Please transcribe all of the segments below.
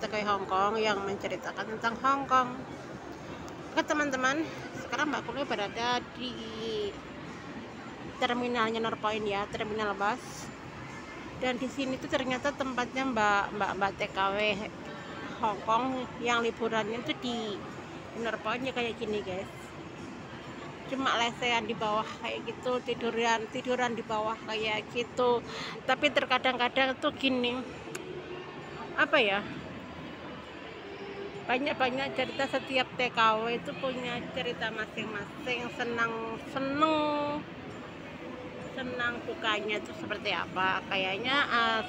TKW Hong Kong yang menceritakan tentang Hong Kong. Oke teman-teman, sekarang Mbak Kulio berada di terminalnya Northpoint ya, terminal bus. Dan di sini tuh ternyata tempatnya mbak TKW Hong Kong yang liburannya tuh di Northpoint ya, kayak gini guys. Cuma lesehan di bawah kayak gitu, tiduran di bawah kayak gitu. Tapi terkadang-kadang tuh gini, apa ya, banyak cerita. Setiap TKW itu punya cerita masing-masing, senang dukanya itu seperti apa. Kayaknya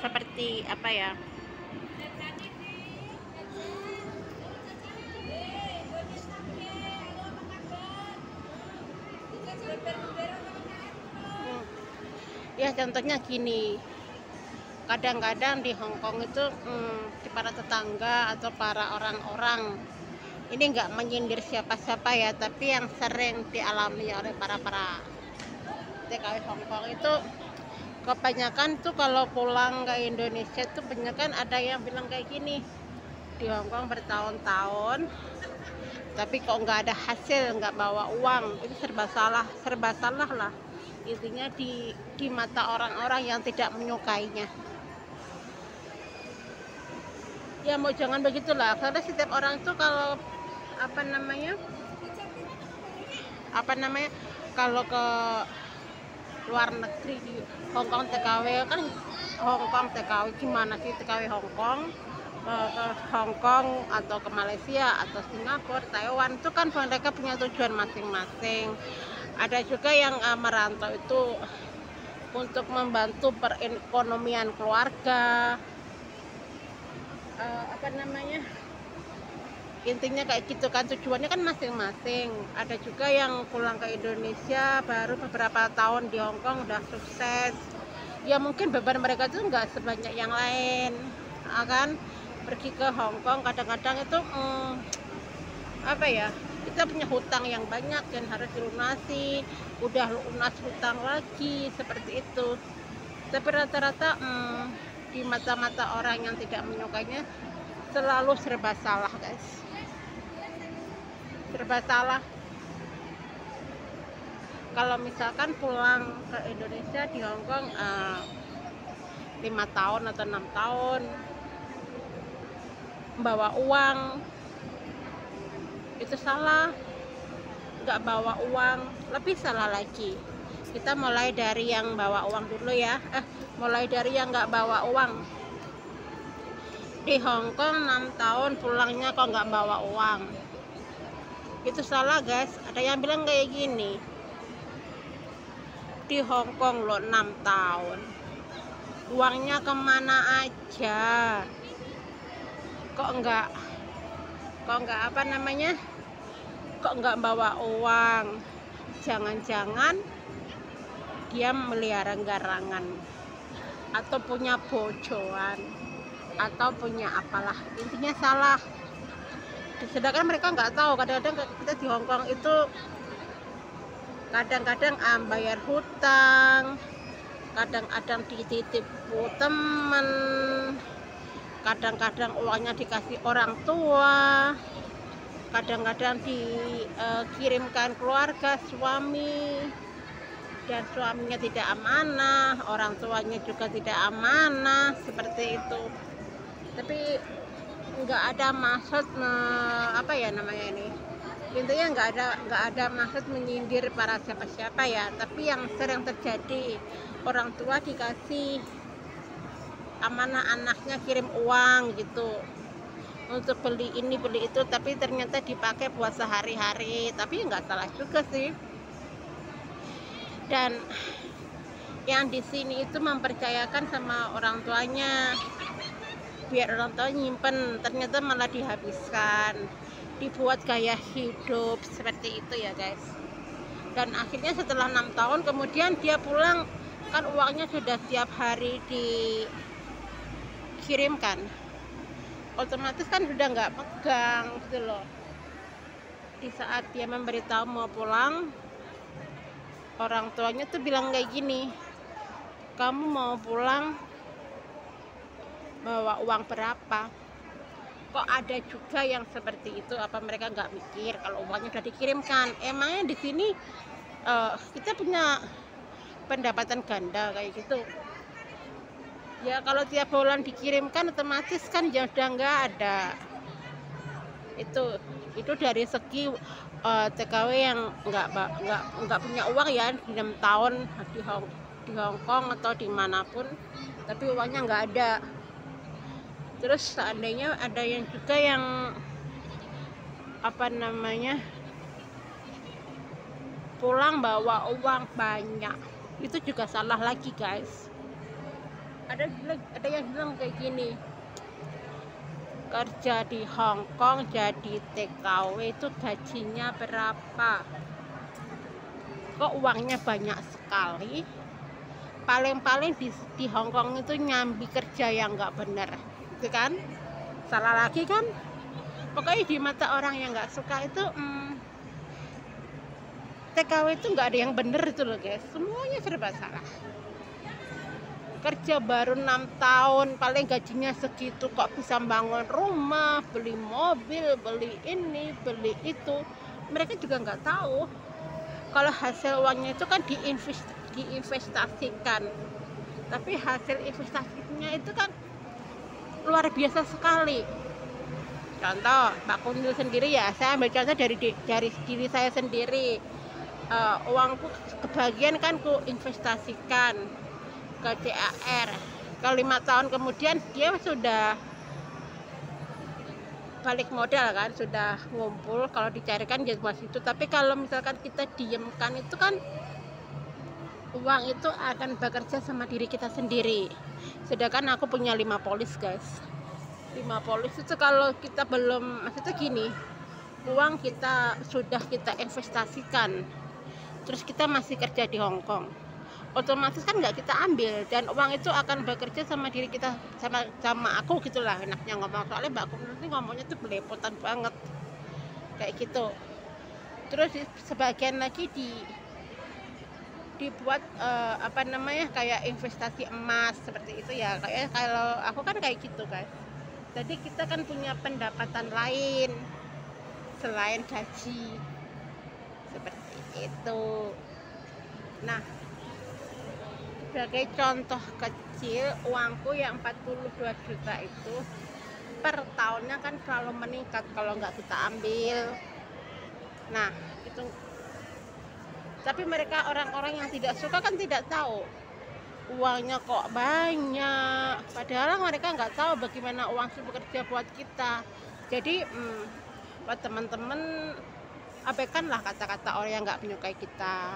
seperti apa ya, ya contohnya gini, kadang-kadang di Hong Kong itu di para tetangga atau para orang-orang ini nggak menyindir siapa-siapa ya, tapi yang sering dialami oleh para TKW Hong Kong itu kebanyakan tuh kalau pulang ke Indonesia tuh kebanyakan ada yang bilang kayak gini, di Hong Kong bertahun-tahun tapi kok nggak ada hasil, nggak bawa uang, itu serba salah lah intinya di mata orang-orang yang tidak menyukainya. Ya mau jangan begitulah, karena setiap orang tuh kalau apa namanya kalau ke luar negeri, di Hong Kong TKW kan, Hong Kong TKW gimana sih, TKW Hong Kong ke Hong Kong atau ke Malaysia atau Singapura, Taiwan itu kan mereka punya tujuan masing-masing. Ada juga yang merantau itu untuk membantu perekonomian keluarga, intinya kayak gitu kan, tujuannya kan masing-masing. Ada juga yang pulang ke Indonesia baru beberapa tahun di Hong Kong udah sukses, ya mungkin beban mereka itu nggak sebanyak yang lain, kan pergi ke Hong Kong kadang-kadang itu apa ya, kita punya hutang yang banyak dan harus dilunasi, udah lunas hutang lagi, seperti itu. Tapi rata-rata di mata-mata orang yang tidak menyukainya selalu serba salah guys, serba salah. Kalau misalkan pulang ke Indonesia di Hong Kong 5 tahun atau 6 tahun bawa uang, itu salah. Nggak bawa uang lebih salah lagi. Kita mulai dari yang bawa uang dulu ya, mulai dari yang nggak bawa uang. Di Hong Kong 6 tahun pulangnya kok nggak bawa uang, itu salah guys. Ada yang bilang kayak gini, di Hong Kong lo 6 tahun uangnya kemana aja, kok nggak bawa uang. Jangan-jangan dia melihara garangan atau punya bojoan atau punya apalah, intinya salah. Sedangkan mereka nggak tahu, kadang-kadang kita di Hong Kong itu kadang-kadang bayar hutang, kadang-kadang ditipu temen, kadang-kadang uangnya dikasih orang tua, kadang-kadang dikirimkan keluarga suami dan suaminya tidak amanah, orang tuanya juga tidak amanah, seperti itu. Tapi nggak ada maksud intinya nggak ada maksud menyindir para siapa-siapa ya, tapi yang sering terjadi, orang tua dikasih amanah anaknya kirim uang gitu untuk beli ini beli itu, tapi ternyata dipakai buat sehari-hari. Tapi nggak salah juga sih. Dan yang di sini itu mempercayakan sama orang tuanya biar orang tua nyimpen, ternyata malah dihabiskan, dibuat gaya hidup seperti itu ya guys. Dan akhirnya setelah 6 tahun kemudian dia pulang, kan uangnya sudah tiap hari dikirimkan, otomatis kan sudah nggak pegang gitu loh. Di saat dia memberitahu mau pulang, orang tuanya tuh bilang kayak gini, kamu mau pulang bawa uang berapa? kok ada juga yang seperti itu? Apa mereka nggak mikir kalau uangnya sudah dikirimkan? Emangnya di sini kita punya pendapatan ganda kayak gitu ya? Kalau tiap bulan dikirimkan otomatis kan ya udah nggak ada. Itu dari segi TKW yang nggak punya uang ya, 6 tahun di Hong Kong atau dimanapun, tapi uangnya nggak ada. Terus seandainya ada yang juga yang apa namanya pulang bawa uang banyak, itu juga salah lagi guys. Ada yang bilang kayak gini, kerja di Hong Kong jadi TKW itu gajinya berapa, kok uangnya banyak sekali. Paling-paling di Hong Kong itu nyambi kerja yang nggak bener, itu kan salah lagi kan. Pokoknya di mata orang yang nggak suka itu TKW itu nggak ada yang bener itu loh guys, semuanya serba salah. Kerja baru 6 tahun paling gajinya segitu kok bisa bangun rumah, beli mobil, beli ini, beli itu. Mereka juga nggak tahu kalau hasil uangnya itu kan diinvestasikan, tapi hasil investasinya itu kan luar biasa sekali. Contoh Mbak Kunil sendiri ya, saya ambil contoh dari diri saya sendiri. Uangku kebagian kan ku investasikan ke CAR, ke 5 tahun kemudian dia sudah balik modal kan, sudah ngumpul. Kalau dicarikan jadi mas itu, tapi kalau misalkan kita diamkan itu kan uang itu akan bekerja sama diri kita sendiri. Sedangkan aku punya 5 polis guys. 5 polis itu kalau kita belum, maksudnya gini, uang kita sudah kita investasikan, terus kita masih kerja di Hong Kong, otomatis kan nggak kita ambil, dan uang itu akan bekerja sama diri kita, sama aku gitulah enaknya ngomong. Soalnya Mbak Kunil ini ngomongnya tuh belepotan banget kayak gitu. Terus sebagian lagi dibuat apa namanya kayak investasi emas seperti itu ya. Kayak kalau aku kan kayak gitu guys. Jadi kita kan punya pendapatan lain selain gaji seperti itu. Nah, sebagai contoh kecil, uangku yang 42 juta itu per tahunnya kan selalu meningkat kalau nggak kita ambil. Nah itu, tapi mereka orang-orang yang tidak suka kan tidak tahu uangnya kok banyak, padahal mereka nggak tahu bagaimana uang itu bekerja buat kita. Jadi buat teman-teman, abaikanlah kata-kata orang yang nggak menyukai kita.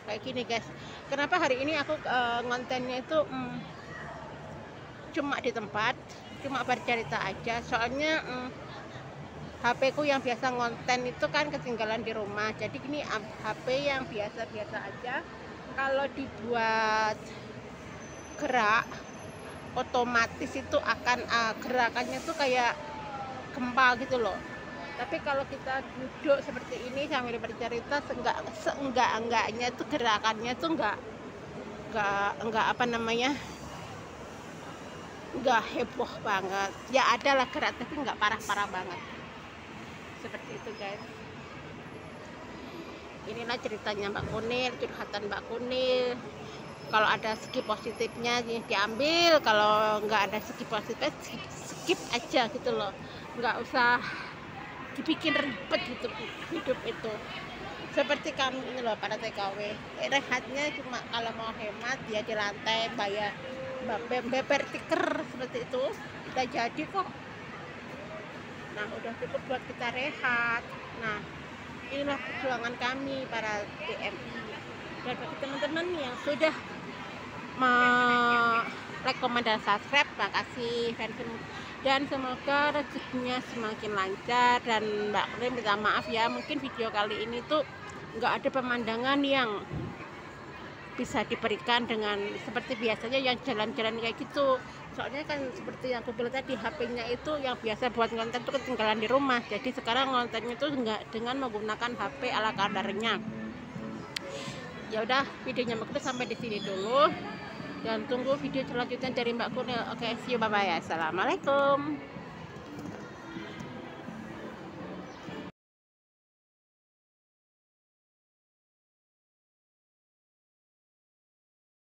Kayak gini guys, kenapa hari ini aku ngontennya itu cuma di tempat, cuma bercerita aja. Soalnya HP ku yang biasa ngonten itu kan ketinggalan di rumah, jadi ini HP yang biasa-biasa aja. Kalau dibuat gerak otomatis itu akan gerakannya tuh kayak gempa gitu loh. Tapi kalau kita duduk seperti ini sambil bercerita, seenggak-enggaknya tuh gerakannya tuh enggak apa namanya, enggak heboh banget ya. Ada lah gerak tapi enggak parah-parah banget seperti itu guys. Inilah ceritanya Mbak Kunil, curhatan Mbak Kunil. Kalau ada segi positifnya diambil, kalau nggak ada segi positifnya skip aja gitu loh, nggak usah dibikin ribet gitu hidup itu. Seperti kami ini loh para TKW, rehatnya cuma kalau mau hemat ya di lantai bayar beber tiker seperti itu udah jadi kok. Nah udah cukup buat kita rehat. Nah inilah perjuangan kami para TMI, dan bagi teman-teman yang sudah like, dan subscribe, makasih, dan semoga rezekinya semakin lancar. Dan Mbak Kunil minta maaf ya, mungkin video kali ini tuh nggak ada pemandangan yang bisa diberikan dengan seperti biasanya yang jalan-jalan kayak gitu. Soalnya kan seperti yang aku bilang tadi, HP-nya itu yang biasa buat konten itu ketinggalan di rumah, jadi sekarang kontennya itu nggak dengan menggunakan HP ala kadarnya. Ya udah, videonya Mbak Kunil sampai di sini dulu, dan tunggu video selanjutnya dari Mbak Kunil. Oke, see you, bye bye. Assalamualaikum.